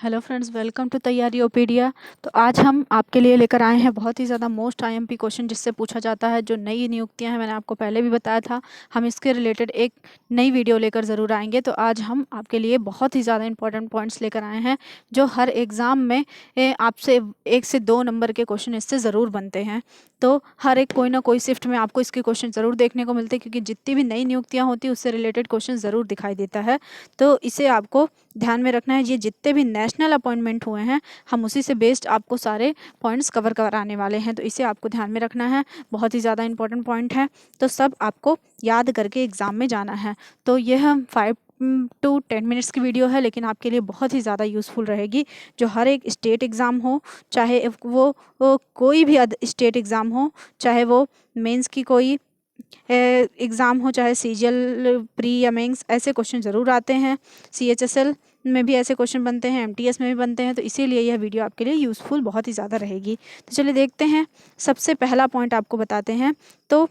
Hello friends, welcome to तैयारी ओपीडिया। तो आज हम आपके लिए लेकर आए हैं बहुत ही ज़्यादा मोस्ट आईएमपी क्वेश्चन जिससे पूछा जाता है। जो नई नियुक्तियां हैं, मैंने आपको पहले भी बताया था, हम इसके रिलेटेड एक नई वीडियो लेकर ज़रूर आएंगे। तो आज हम आपके लिए बहुत ही ज़्यादा इंपॉर्टेंट पॉइंट्स लेकर आए हैं जो हर एग्ज़ाम में आपसे 1 से 2 नंबर के क्वेश्चन इससे ज़रूर बनते हैं। तो हर एक कोई ना कोई शिफ्ट में आपको इसके क्वेश्चन ज़रूर देखने को मिलते हैं, क्योंकि जितनी भी नई नियुक्तियाँ होती हैं उससे रिलेटेड क्वेश्चन ज़रूर दिखाई देता है। तो इसे आपको ध्यान में रखना है। ये जितने भी नेशनल अपॉइंटमेंट हुए हैं, हम उसी से बेस्ड आपको सारे पॉइंट्स कवर कराने वाले हैं। तो इसे आपको ध्यान में रखना है, बहुत ही ज़्यादा इंपॉर्टेंट पॉइंट है। तो सब आपको याद करके एग्ज़ाम में जाना है। तो यह 5 to 10 मिनट्स की वीडियो है, लेकिन आपके लिए बहुत ही ज़्यादा यूज़फुल रहेगी। जो हर एक स्टेट एग्ज़ाम हो, चाहे वो कोई भी स्टेट एग्ज़ाम हो, चाहे वो मेंस की कोई एग्ज़ाम हो, चाहे सीजीएल प्री या मेंस, ऐसे क्वेश्चन ज़रूर आते हैं। सीएचएसएल में भी ऐसे क्वेश्चन बनते हैं, एमटीएस में भी बनते हैं। तो इसीलिए यह वीडियो आपके लिए यूज़फुल बहुत ही ज़्यादा रहेगी। तो चलिए देखते हैं। सबसे पहला पॉइंट आपको बताते हैं। तो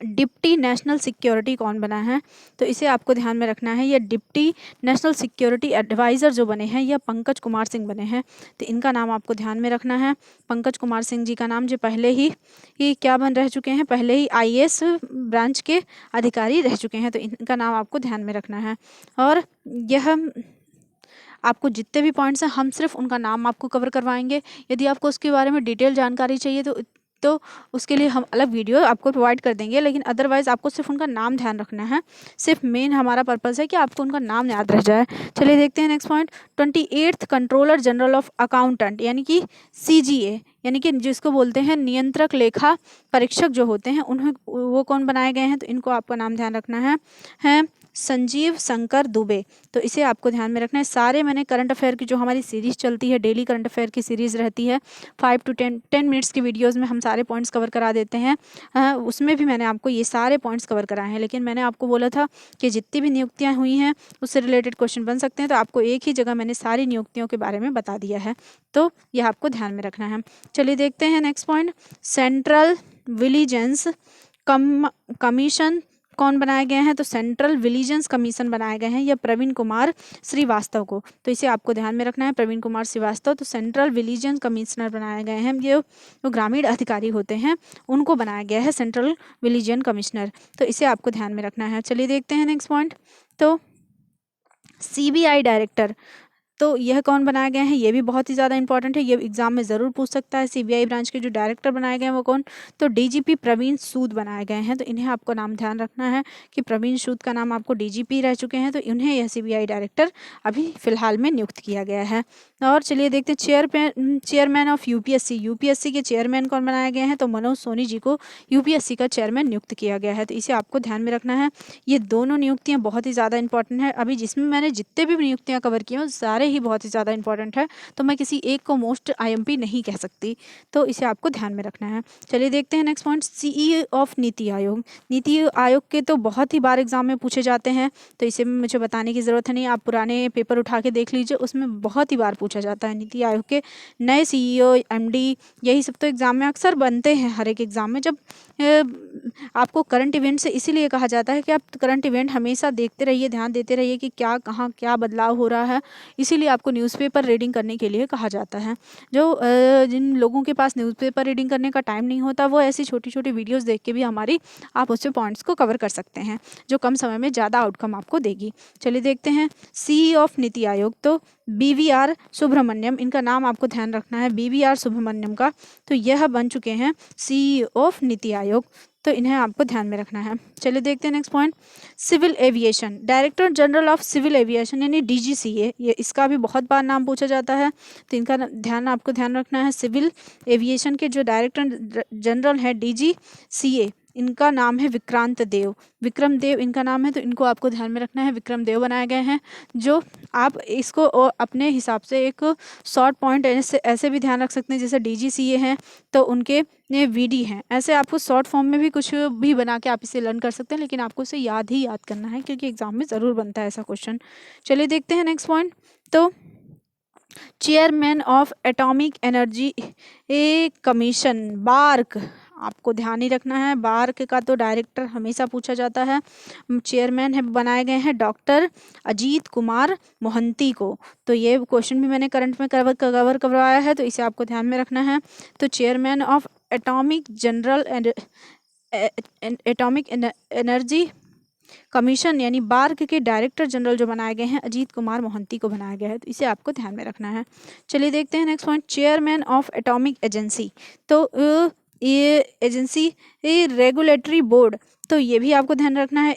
डिप्टी नेशनल सिक्योरिटी कौन बना है? तो इसे आपको ध्यान में रखना है। ये डिप्टी नेशनल सिक्योरिटी एडवाइज़र जो बने हैं, यह पंकज कुमार सिंह बने हैं। तो इनका नाम आपको ध्यान में रखना है। पंकज कुमार सिंह जी का नाम, जो पहले ही क्या बन रह चुके हैं, पहले ही आईएएस ब्रांच के अधिकारी रह चुके हैं। तो इनका नाम आपको ध्यान में रखना है। और यह आपको जितने भी पॉइंट्स हैं, हम सिर्फ उनका नाम आपको कवर करवाएंगे। यदि आपको उसके बारे में डिटेल जानकारी चाहिए तो उसके लिए हम अलग वीडियो आपको प्रोवाइड कर देंगे, लेकिन अदरवाइज़ आपको सिर्फ उनका नाम ध्यान रखना है। सिर्फ मेन हमारा पर्पस है कि आपको उनका नाम याद रह जाए। चलिए देखते हैं next point. 28th controller general of accountant, यानी कि सीजीए, यानी कि जिसको बोलते हैं नियंत्रक लेखा परीक्षक जो होते हैं, उन्हें वो कौन बनाए गए हैं? तो इनको आपका नाम ध्यान रखना है संजीव शंकर दुबे। तो इसे आपको ध्यान में रखना है। सारे मैंने करंट अफेयर की जो हमारी सीरीज़ चलती है, डेली करंट अफेयर की सीरीज़ रहती है, 5 to 10 मिनट्स की वीडियोज़ में हम सारे पॉइंट्स कवर करा देते हैं। उसमें भी मैंने आपको ये सारे पॉइंट्स कवर कराए हैं। लेकिन मैंने आपको बोला था कि जितनी भी नियुक्तियाँ हुई हैं उससे रिलेटेड क्वेश्चन बन सकते हैं। तो आपको एक ही जगह मैंने सारी नियुक्तियों के बारे में बता दिया है। तो यह आपको ध्यान में रखना है। चलिए देखते हैं next point. Central vigilance commission कौन बनाए गए हैं? तो सेंट्रल विजिलेंस कमीशन बनाए गए हैं, या प्रवीण कुमार श्रीवास्तव को। तो इसे आपको ध्यान में रखना है, प्रवीण कुमार श्रीवास्तव। तो सेंट्रल विजिलेंस कमिश्नर बनाए गए हैं, ये जो ग्रामीण अधिकारी होते हैं उनको बनाया गया है सेंट्रल विजिलेंस कमिश्नर। तो इसे आपको ध्यान में रखना है। चलिए देखते हैं नेक्स्ट पॉइंट। तो सीबीआई डायरेक्टर, तो यह कौन बनाए गए हैं? ये भी बहुत ही ज़्यादा इंपॉर्टेंट है, ये एग्जाम में ज़रूर पूछ सकता है। सीबीआई ब्रांच के जो डायरेक्टर बनाए गए हैं वो कौन? तो डीजीपी प्रवीण सूद बनाए गए हैं। तो इन्हें आपको नाम ध्यान रखना है कि प्रवीण सूद का नाम आपको डीजीपी रह चुके हैं, तो इन्हें यह सीबीआई डायरेक्टर अभी फिलहाल में नियुक्त किया गया है। और चलिए देखते हैं चेयरमैन ऑफ यूपीएससी। यूपीएससी के चेयरमैन कौन बनाए गए हैं? तो मनोज सोनी जी को यूपीएससी का चेयरमैन नियुक्त किया गया है। तो इसे आपको ध्यान में रखना है। ये दोनों नियुक्तियाँ बहुत ही ज़्यादा इंपॉर्टेंट है। अभी जिसमें मैंने जितने भी नियुक्तियाँ कवर की हैं सारे ही बहुत ही ज़्यादा इंपॉर्टेंट है। तो मैं किसी एक को मोस्ट आईएमपी नहीं कह सकती, तो इसे आपको ध्यान में रखना है। चलिए देखते हैं next point. CEO of NITI Aayog. NITI Aayog के तो बहुत ही बार एग्जाम में पूछे जाते हैं, तो इसे मुझे बताने की ज़रूरत नहीं, आप पुराने पेपर उठा के देख लीजिए, उसमें बहुत ही बार पूछा जाता है। नीति आयोग के नए सीईओ, एमडी, यही सब तो एग्जाम में अक्सर बनते हैं। हर एक एग्जाम में जब आपको करंट इवेंट से इसीलिए कहा जाता है कि आप करंट इवेंट हमेशा देखते रहिए, ध्यान देते रहिए कि क्या कहाँ क्या बदलाव हो रहा है। इसीलिए आपको न्यूज़पेपर रीडिंग करने के लिए कहा जाता है। जो जिन लोगों के पास न्यूज़पेपर रीडिंग करने का टाइम नहीं होता, वो ऐसी छोटी छोटी वीडियोज़ देख के भी आप उससे पॉइंट्स को कवर कर सकते हैं, जो कम समय में ज़्यादा आउटकम आपको देगी। चलिए देखते हैं। सीई ऑफ नीति आयोग, तो बीवीआर सुब्रमण्यम, इनका नाम आपको ध्यान रखना है, बीवीआर सुब्रमण्यम का। तो यह बन चुके हैं सीई ऑफ नीति आयोग, तो इन्हें आपको ध्यान में रखना है। चलिए देखते हैं next point. Civil aviation, director general of civil aviation यानी डीजीसीए, ये इसका भी बहुत बार नाम पूछा जाता है, तो इनका आपको ध्यान रखना है। सिविल एविएशन के जो डायरेक्टर जनरल है डीजीसीए, इनका नाम है विक्रांत देव, विक्रम देव इनका नाम है। तो इनको आपको ध्यान में रखना है, विक्रम देव बनाए गए हैं। जो आप इसको अपने हिसाब से एक शॉर्ट पॉइंट ऐसे भी ध्यान रख सकते हैं, जैसे डीजीसीए हैं तो उनके ये वीडी हैं, ऐसे आपको शॉर्ट फॉर्म में भी कुछ भी बना के आप इसे लर्न कर सकते हैं, लेकिन आपको इसे याद करना है, क्योंकि एग्जाम में ज़रूर बनता है ऐसा क्वेश्चन। चलिए देखते हैं नेक्स्ट पॉइंट। तो chairman of atomic energy a commission, BARC, आपको ध्यान ही रखना है। बार का तो डायरेक्टर हमेशा पूछा जाता है। चेयरमैन है बनाए गए हैं डॉक्टर अजीत कुमार मोहंती को। तो ये क्वेश्चन भी मैंने करंट में कवर करवाया है, तो इसे आपको ध्यान में रखना है। तो chairman of atomic energy commission यानी बार्क के डायरेक्टर जनरल जो बनाए गए हैं अजीत कुमार मोहंती को बनाया गया है, तो इसे आपको ध्यान में रखना है। चलिए देखते हैं next point, chairman of atomic agency. तो ये एजेंसी रेगुलेटरी बोर्ड, तो ये भी आपको ध्यान रखना है।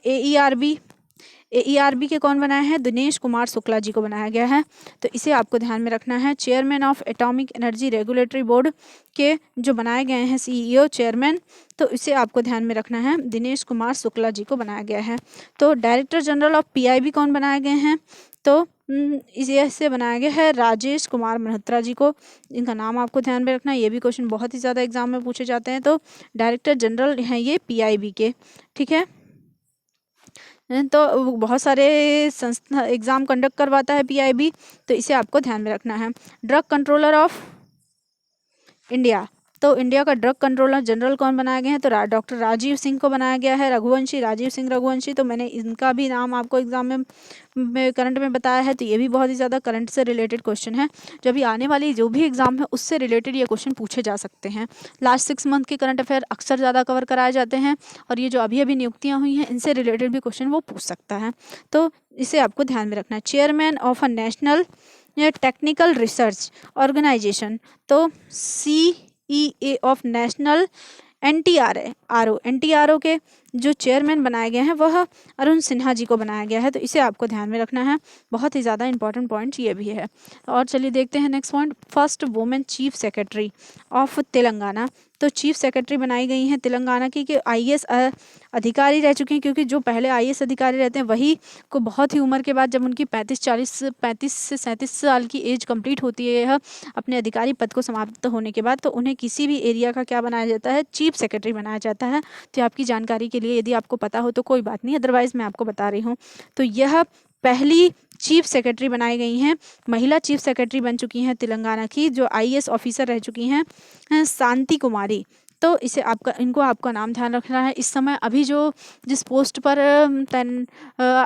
AERB के कौन बनाए हैं? दिनेश कुमार शुक्ला जी को बनाया गया है, तो इसे आपको ध्यान में रखना है। Chairman of atomic energy regulatory board के जो बनाए गए हैं CEO चेयरमैन, तो इसे आपको ध्यान में रखना है, दिनेश कुमार शुक्ला जी को बनाया गया है। तो डायरेक्टर जनरल ऑफ PIB कौन बनाए गए हैं? तो इसे बनाया गया है राजेश कुमार मल्होत्रा जी को। इनका नाम आपको ध्यान में रखना है, ये भी क्वेश्चन बहुत ही ज़्यादा एग्जाम में पूछे जाते हैं। तो डायरेक्टर जनरल हैं ये PIB के, ठीक है। तो बहुत सारे संस्था एग्ज़ाम कंडक्ट करवाता है PIB, तो इसे आपको ध्यान में रखना है। ड्रग कंट्रोलर ऑफ इंडिया, तो इंडिया का ड्रग कंट्रोलर जनरल कौन बनाए गए हैं? तो डॉक्टर राजीव सिंह को बनाया गया है, रघुवंशी, राजीव सिंह रघुवंशी। तो मैंने इनका भी नाम आपको एग्जाम में करंट में बताया है, तो ये भी बहुत ही ज़्यादा करंट से रिलेटेड क्वेश्चन है। जो भी आने वाली जो भी एग्जाम है उससे रिलेटेड ये क्वेश्चन पूछे जा सकते हैं। लास्ट 6 मंथ के करंट अफेयर अक्सर ज़्यादा कवर कराए जाते हैं, और ये जो अभी अभी नियुक्तियाँ हुई हैं इनसे रिलेटेड भी क्वेश्चन वो पूछ सकता है, तो इसे आपको ध्यान में रखना है। Chairman of a national technical research organisation, तो CEA ऑफ नेशनल NTRO के जो चेयरमैन बनाए गए हैं वह अरुण सिन्हा जी को बनाया गया है, तो इसे आपको ध्यान में रखना है। बहुत ही ज़्यादा इंपॉर्टेंट पॉइंट ये भी है। और चलिए देखते हैं next point, first women chief secretary of Telangana. तो चीफ सेक्रेटरी बनाई गई हैं तेलंगाना की, कि IAS अधिकारी रह चुकी हैं, क्योंकि जो पहले IAS अधिकारी रहते हैं वही को बहुत ही उम्र के बाद जब उनकी 35 से 37 साल की एज कंप्लीट होती है यह अपने अधिकारी पद को समाप्त होने के बाद, तो उन्हें किसी भी एरिया का क्या बनाया जाता है? चीफ सेक्रेटरी बनाया जाता है। तो आपकी जानकारी के लिए, यदि आपको पता हो तो कोई बात नहीं, अदरवाइज मैं आपको बता रही हूँ। तो यह पहली चीफ सेक्रेटरी बनाई गई हैं, महिला चीफ सेक्रेटरी बन चुकी हैं तेलंगाना की, जो IAS ऑफिसर रह चुकी हैं शांति कुमारी। तो इसे इनको आपका नाम ध्यान रखना है। इस समय अभी जो जिस पोस्ट पर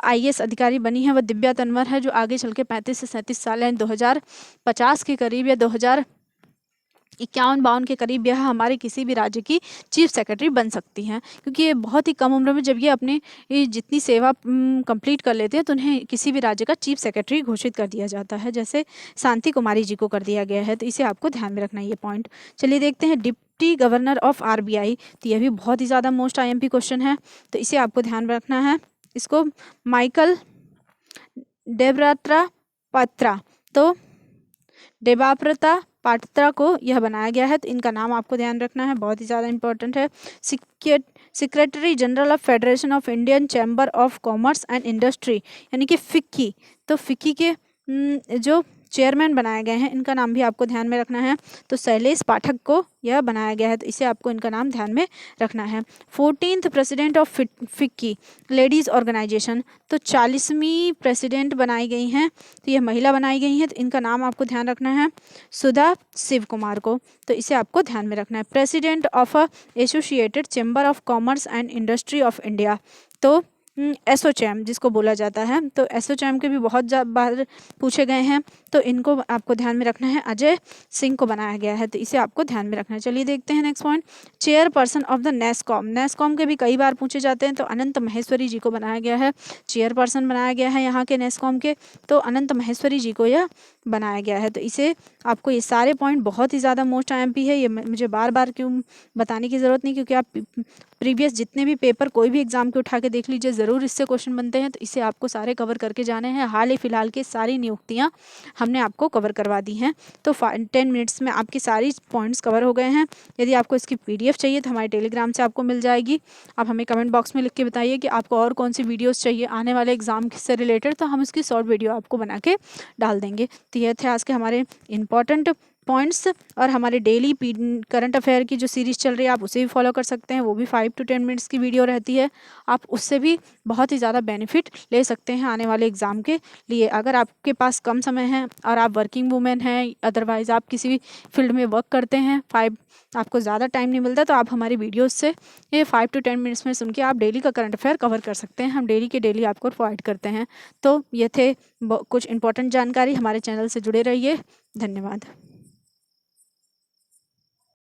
IAS अधिकारी बनी है वह दिव्या तन्वर है, जो आगे चल के 35 से 37 साल है, 2050 के करीब या 2051-52 के करीब यह हमारे किसी भी राज्य की चीफ सेक्रेटरी बन सकती हैं, क्योंकि ये बहुत ही कम उम्र में जब ये अपनी जितनी सेवा कंप्लीट कर लेते हैं तो उन्हें किसी भी राज्य का चीफ सेक्रेटरी घोषित कर दिया जाता है, जैसे शांति कुमारी जी को कर दिया गया है। तो इसे आपको ध्यान में रखना है ये पॉइंट। चलिए देखते हैं डिप्टी गवर्नर ऑफ RBI, तो यह भी बहुत ही ज़्यादा मोस्ट IMP क्वेश्चन है, तो इसे आपको ध्यान में रखना है। इसको माइकल डेबाप्रा पात्रा, तो डेबाप्रा पात्रा को यह बनाया गया है, तो इनका नाम आपको ध्यान रखना है, बहुत ही ज़्यादा इंपॉर्टेंट है। Secretary general of federation of Indian chamber of commerce and industry यानी कि FICCI, तो FICCI के जो चेयरमैन बनाए गए हैं इनका नाम भी आपको ध्यान में रखना है। तो शैलेश पाठक को यह बनाया गया है, तो इसे आपको इनका नाम ध्यान में रखना है। 14th president of FICCI ladies organisation, तो 40वीं प्रेसिडेंट बनाई गई हैं, तो यह महिला बनाई गई हैं, तो इनका नाम आपको ध्यान रखना है सुधा शिव कुमार को, तो इसे आपको ध्यान में रखना है। President of associated chamber of commerce and industry of India, तो एसोचैम जिसको बोला जाता है, तो एसोचैम के भी बहुत बार पूछे गए हैं, तो इनको आपको ध्यान में रखना है। अजय सिंह को बनाया गया है, तो इसे आपको ध्यान में रखना है। चलिए देखते हैं next point, chairperson of the NASSCOM के भी कई बार पूछे जाते हैं, तो अनंत महेश्वरी जी को बनाया गया है, चेयरपर्सन बनाया गया है यहाँ के नेस्कॉम के, तो अनंत महेश्वरी जी को यह बनाया गया है। तो इसे आपको ये सारे पॉइंट बहुत ही ज़्यादा मोस्ट IMP है, ये मुझे बार बार क्यों बताने की ज़रूरत नहीं, क्योंकि आप प्रीवियस जितने भी पेपर कोई भी एग्जाम के उठा के देख लीजिए, ज़रूर इससे क्वेश्चन बनते हैं, तो इसे आपको सारे कवर करके जाने हैं। हाल ही फिलहाल के सारी नियुक्तियां हमने आपको कवर करवा दी हैं, तो 10 मिनट्स में आपकी सारी पॉइंट्स कवर हो गए हैं। यदि आपको इसकी PDF चाहिए तो हमारे टेलीग्राम से आपको मिल जाएगी। आप हमें कमेंट बॉक्स में लिख के बताइए कि आपको और कौन सी वीडियोज़ चाहिए आने वाले एग्जाम से रिलेटेड, तो हम इसकी शॉर्ट वीडियो आपको बना के डाल देंगे। तो ये थे आज के हमारे इंपॉर्टेंट पॉइंट्स और हमारे डेली करंट अफेयर की जो सीरीज़ चल रही है आप उसे भी फॉलो कर सकते हैं। वो भी 5 to 10 मिनट्स की वीडियो रहती है, आप उससे भी बहुत ही ज़्यादा बेनिफिट ले सकते हैं आने वाले एग्ज़ाम के लिए। अगर आपके पास कम समय है और आप वर्किंग वूमेन हैं, अदरवाइज़ आप किसी भी फील्ड में वर्क करते हैं, आपको ज़्यादा टाइम नहीं मिलता, तो आप हमारी वीडियोज़ से ये 5 to 10 मिनट्स में सुन के आप डेली का करंट अफेयर कवर कर सकते हैं। हम डेली के डेली आपको प्रोवाइड करते हैं। तो ये थे कुछ इंपॉर्टेंट जानकारी। हमारे चैनल से जुड़े रहिए। धन्यवाद।